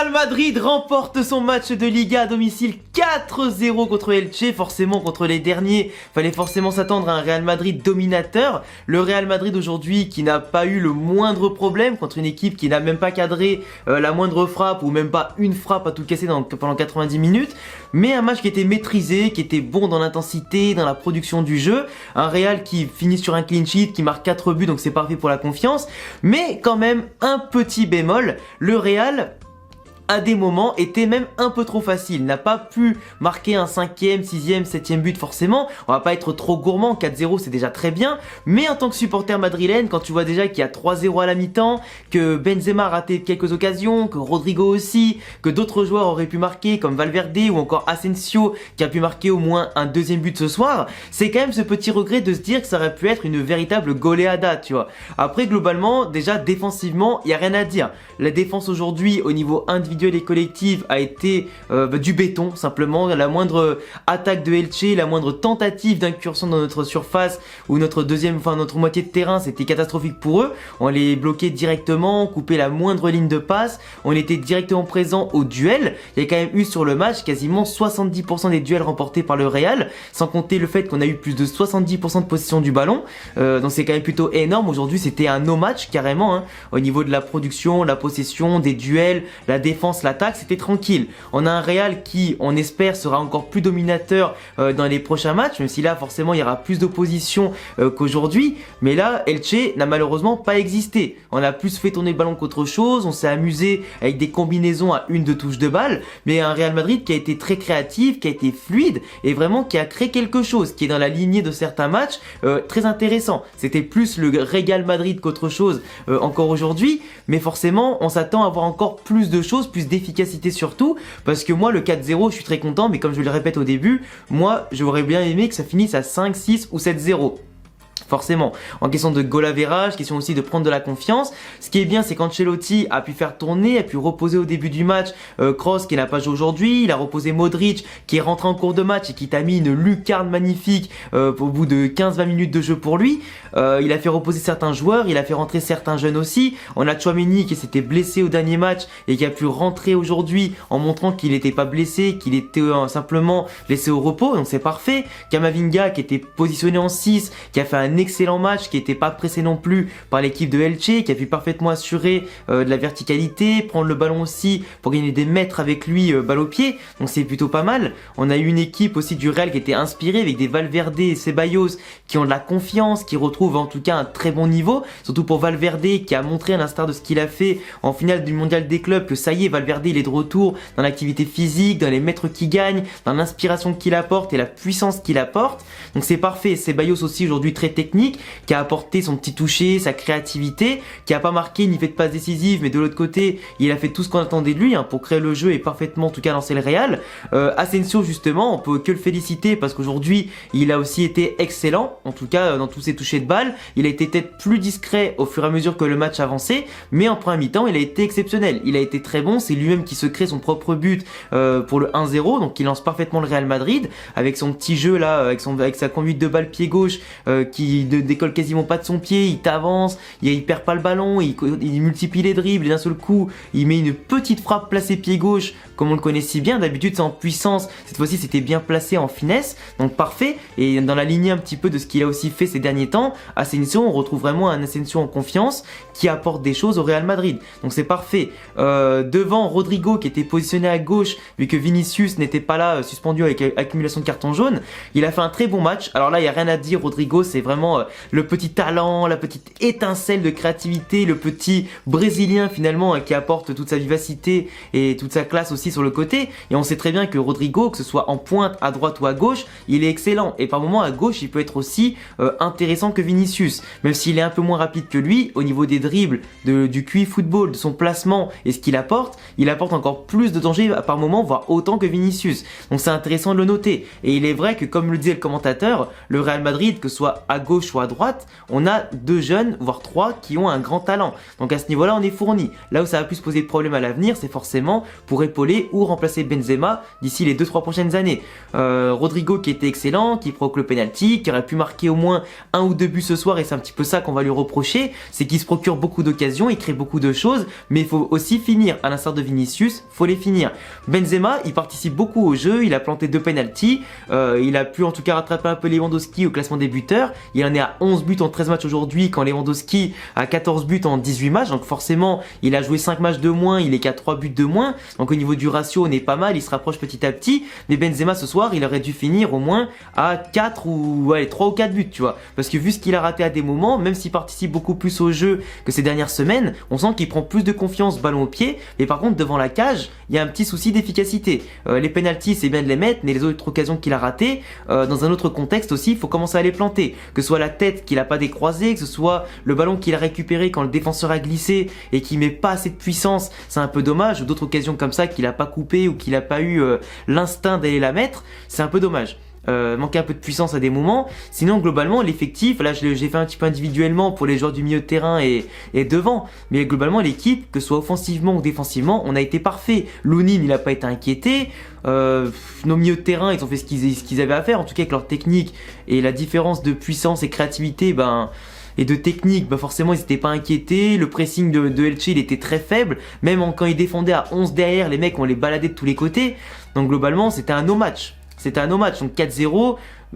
Real Madrid remporte son match de Liga à domicile 4-0 contre Elche. Forcément, contre les derniers, fallait forcément s'attendre à un Real Madrid dominateur. Le Real Madrid aujourd'hui qui n'a pas eu le moindre problème contre une équipe qui n'a même pas cadré la moindre frappe ou même pas une frappe à tout casser pendant 90 minutes. Mais un match qui était maîtrisé, qui était bon dans l'intensité, dans la production du jeu. Un Real qui finit sur un clean sheet, qui marque 4 buts, donc c'est parfait pour la confiance. Mais quand même, un petit bémol, le Real à des moments était même un peu trop facile, n'a pas pu marquer un 5e, 6e, 7e but forcément, on va pas être trop gourmand, 4-0 c'est déjà très bien, mais en tant que supporter madrilène, quand tu vois déjà qu'il y a 3-0 à la mi-temps, que Benzema a raté quelques occasions, que Rodrigo aussi, que d'autres joueurs auraient pu marquer comme Valverde ou encore Asensio qui a pu marquer au moins un deuxième but ce soir, c'est quand même ce petit regret de se dire que ça aurait pu être une véritable goleada, tu vois. Après globalement, déjà défensivement, il n'y a rien à dire. La défense aujourd'hui au niveau individuel et collective a été du béton simplement. La moindre attaque de Elche, la moindre tentative d'incursion dans notre surface ou notre moitié de terrain, c'était catastrophique pour eux. On les bloquait directement, on coupait la moindre ligne de passe, on était directement présent au duel. Il y a quand même eu sur le match quasiment 70% des duels remportés par le Real, sans compter le fait qu'on a eu plus de 70% de possession du ballon, donc c'est quand même plutôt énorme. Aujourd'hui c'était un no-match carrément, hein, au niveau de la production, la possession, des duels, la défense, l'attaque, c'était tranquille. On a un Real qui, on espère, sera encore plus dominateur dans les prochains matchs, même si là forcément il y aura plus d'opposition qu'aujourd'hui, mais là Elche n'a malheureusement pas existé. On a plus fait tourner le ballon qu'autre chose, on s'est amusé avec des combinaisons à une de touche de balle, mais un Real Madrid qui a été très créatif, qui a été fluide et vraiment qui a créé quelque chose qui est dans la lignée de certains matchs très intéressant. C'était plus le Real Madrid qu'autre chose encore aujourd'hui, mais forcément on s'attend à voir encore plus de choses, plus d'efficacité surtout, parce que moi le 4-0 je suis très content, mais comme je le répète au début, moi j'aurais bien aimé que ça finisse à 5, 6 ou 7-0. Forcément, en question de goal average, question aussi de prendre de la confiance. Ce qui est bien, c'est qu'Ancelotti a pu faire tourner, a pu reposer au début du match Kroos qui n'a pas joué aujourd'hui, il a reposé Modric qui est rentré en cours de match et qui t'a mis une lucarne magnifique au bout de 15-20 minutes de jeu pour lui. Il a fait reposer certains joueurs, il a fait rentrer certains jeunes aussi. On a Tchouaméni qui s'était blessé au dernier match et qui a pu rentrer aujourd'hui en montrant qu'il n'était pas blessé, qu'il était simplement laissé au repos, donc c'est parfait. Camavinga qui était positionné en 6, qui a fait un excellent match, qui n'était pas pressé non plus par l'équipe de Elche, qui a pu parfaitement assurer de la verticalité, prendre le ballon aussi pour gagner des mètres avec lui balle au pied, donc c'est plutôt pas mal. On a eu une équipe aussi du Real qui était inspirée avec des Valverde et Ceballos qui ont de la confiance, qui retrouvent en tout cas un très bon niveau, surtout pour Valverde qui a montré à l'instar de ce qu'il a fait en finale du mondial des clubs que ça y est, Valverde il est de retour dans l'activité physique, dans les mètres qu'il gagne, dans l'inspiration qu'il apporte et la puissance qu'il apporte, donc c'est parfait. Ceballos aussi aujourd'hui très technique, qui a apporté son petit toucher, sa créativité, qui a pas marqué ni fait de passe décisive, mais de l'autre côté il a fait tout ce qu'on attendait de lui pour créer le jeu et parfaitement en tout cas lancer le Real. Asensio justement, on peut que le féliciter parce qu'aujourd'hui il a aussi été excellent, en tout cas dans tous ses touchés de balle. Il a été peut-être plus discret au fur et à mesure que le match avançait, mais en première mi-temps il a été exceptionnel, il a été très bon, c'est lui-même qui se crée son propre but pour le 1-0, donc il lance parfaitement le Real Madrid avec son petit jeu là, avec sa conduite de balle pied gauche qui décolle quasiment pas de son pied, il t'avance, il perd pas le ballon, il multiplie les dribbles et d'un seul coup il met une petite frappe placée pied gauche comme on le connaît si bien. D'habitude c'est en puissance, cette fois-ci c'était bien placé en finesse, donc parfait, et dans la lignée un petit peu de ce qu'il a aussi fait ces derniers temps. Asensio, on retrouve vraiment un Asensio en confiance qui apporte des choses au Real Madrid, donc c'est parfait. Devant Rodrigo qui était positionné à gauche vu que Vinicius n'était pas là, suspendu avec accumulation de cartons jaunes, il a fait un très bon match. Alors là il n'y a rien à dire, Rodrigo c'est vraiment le petit talent, la petite étincelle de créativité, le petit brésilien finalement qui apporte toute sa vivacité et toute sa classe aussi sur le côté. Et on sait très bien que Rodrigo, que ce soit en pointe, à droite ou à gauche, il est excellent, et par moments à gauche il peut être aussi intéressant que Vinicius, même s'il est un peu moins rapide que lui au niveau des dribbles, du QI football, de son placement et ce qu'il apporte, il apporte encore plus de danger par moments, voire autant que Vinicius, donc c'est intéressant de le noter. Et il est vrai que comme le disait le commentateur, le Real Madrid, que ce soit à gauche gauche ou à droite, on a 2 jeunes, voire 3 qui ont un grand talent. Donc à ce niveau-là, on est fourni. Là où ça va plus poser de problème à l'avenir, c'est forcément pour épauler ou remplacer Benzema d'ici les 2-3 prochaines années. Rodrigo qui était excellent, qui provoque le penalty, qui aurait pu marquer au moins 1 ou 2 buts ce soir, et c'est un petit peu ça qu'on va lui reprocher, c'est qu'il se procure beaucoup d'occasions, il crée beaucoup de choses, mais il faut aussi finir. À l'instar de Vinicius, faut les finir. Benzema, il participe beaucoup au jeu, il a planté 2 penalties, il a pu en tout cas rattraper un peu Lewandowski au classement des buteurs. Il en est à 11 buts en 13 matchs aujourd'hui, quand Lewandowski a 14 buts en 18 matchs, donc forcément il a joué 5 matchs de moins, il est qu'à 3 buts de moins, donc au niveau du ratio on est pas mal, il se rapproche petit à petit, mais Benzema ce soir il aurait dû finir au moins à 4 ou ouais, 3 ou 4 buts, tu vois, parce que vu ce qu'il a raté à des moments, même s'il participe beaucoup plus au jeu que ces dernières semaines, on sent qu'il prend plus de confiance ballon au pied, mais par contre devant la cage il y a un petit souci d'efficacité. Les penalties c'est bien de les mettre, mais les autres occasions qu'il a ratées, dans un autre contexte aussi, il faut commencer à les planter, que ce soit la tête qu'il a pas décroisée, que ce soit le ballon qu'il a récupéré quand le défenseur a glissé et qui met pas assez de puissance, c'est un peu dommage, ou d'autres occasions comme ça qu'il a pas coupé ou qu'il a pas eu l'instinct d'aller la mettre, c'est un peu dommage. Manquer un peu de puissance à des moments. Sinon globalement l'effectif, là j'ai fait un petit peu individuellement pour les joueurs du milieu de terrain et devant, mais globalement l'équipe, que ce soit offensivement ou défensivement, on a été parfait. Lounine il a pas été inquiété, nos milieux de terrain ils ont fait ce qu'ils avaient à faire, en tout cas avec leur technique et la différence de puissance et créativité et de technique, forcément ils n'étaient pas inquiétés. Le pressing de Elche il était très faible, même quand ils défendaient à 11 derrière, les mecs on les baladait de tous les côtés, donc globalement c'était un no match. C'était un no match, donc 4-0,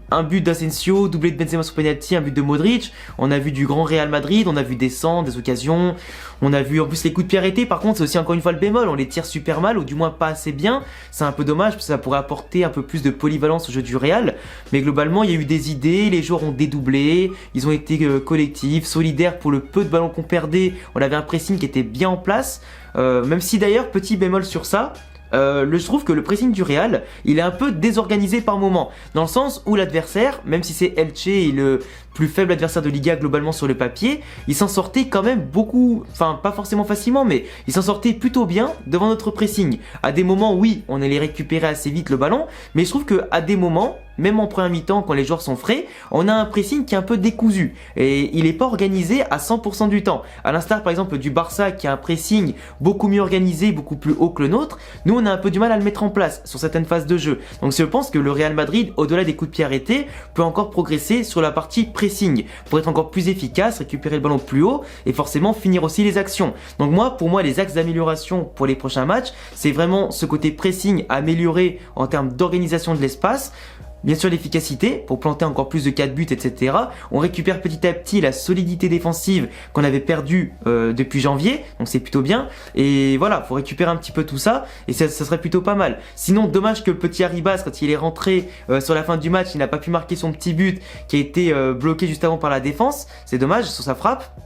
un but d'Asensio, doublé de Benzema sur penalty, un but de Modric. On a vu du grand Real Madrid, on a vu des centres, des occasions, on a vu en plus les coups de pied arrêtés. Par contre c'est aussi encore une fois le bémol, on les tire super mal, ou du moins pas assez bien. C'est un peu dommage parce que ça pourrait apporter un peu plus de polyvalence au jeu du Real. Mais globalement il y a eu des idées, les joueurs ont dédoublé, ils ont été collectifs, solidaires pour le peu de ballons qu'on perdait. On avait un pressing qui était bien en place, même si d'ailleurs, petit bémol sur ça, je trouve que le pressing du Real, il est un peu désorganisé par moment, dans le sens où l'adversaire, même si c'est Elche et le plus faible adversaire de Liga globalement sur le papier, il s'en sortait quand même beaucoup, enfin pas forcément facilement, mais il s'en sortait plutôt bien devant notre pressing. À des moments, oui, on allait récupérer assez vite le ballon, mais je trouve que à des moments, même en première mi-temps quand les joueurs sont frais, on a un pressing qui est un peu décousu et il n'est pas organisé à 100% du temps. À l'instar par exemple du Barça qui a un pressing beaucoup mieux organisé, beaucoup plus haut que le nôtre, nous on a un peu du mal à le mettre en place sur certaines phases de jeu. Donc je pense que le Real Madrid, au-delà des coups de pied arrêtés, peut encore progresser sur la partie pressing pour être encore plus efficace, récupérer le ballon plus haut et forcément finir aussi les actions. Donc pour moi les axes d'amélioration pour les prochains matchs, c'est vraiment ce côté pressing amélioré en termes d'organisation de l'espace. Bien sûr l'efficacité pour planter encore plus de 4 buts, etc. On récupère petit à petit la solidité défensive qu'on avait perdue depuis janvier, donc c'est plutôt bien. Et voilà, faut récupérer un petit peu tout ça et ça serait plutôt pas mal. Sinon dommage que le petit Arribas, quand il est rentré sur la fin du match, il n'a pas pu marquer son petit but qui a été bloqué juste avant par la défense. C'est dommage sur sa frappe.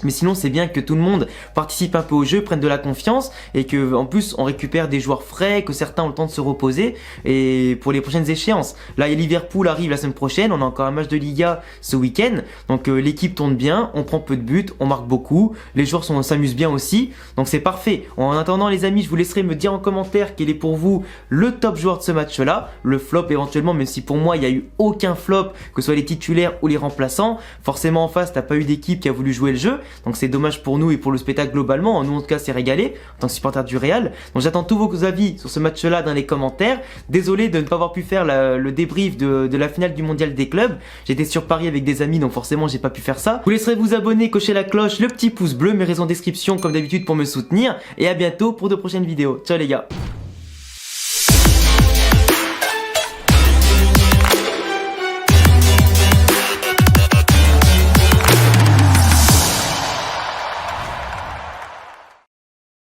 Mais sinon c'est bien que tout le monde participe un peu au jeu, prenne de la confiance et que en plus on récupère des joueurs frais, que certains ont le temps de se reposer et pour les prochaines échéances. Là Liverpool arrive la semaine prochaine, on a encore un match de Liga ce week-end, donc l'équipe tourne bien, on prend peu de buts, on marque beaucoup, les joueurs s'amusent bien aussi, donc c'est parfait. En attendant les amis, je vous laisserai me dire en commentaire quel est pour vous le top joueur de ce match là, le flop éventuellement, même si pour moi il n'y a eu aucun flop, que ce soit les titulaires ou les remplaçants. Forcément en face t'as pas eu d'équipe qui a voulu jouer le jeu, donc c'est dommage pour nous et pour le spectacle globalement. Nous en tout cas c'est régalé en tant que supporter du Real. Donc j'attends tous vos avis sur ce match là dans les commentaires. Désolé de ne pas avoir pu faire le débrief de la finale du mondial des clubs. J'étais sur Paris avec des amis, donc forcément j'ai pas pu faire ça. Vous laisserez vous abonner, cocher la cloche, le petit pouce bleu, mes raisons en description comme d'habitude pour me soutenir. Et à bientôt pour de prochaines vidéos. Ciao les gars.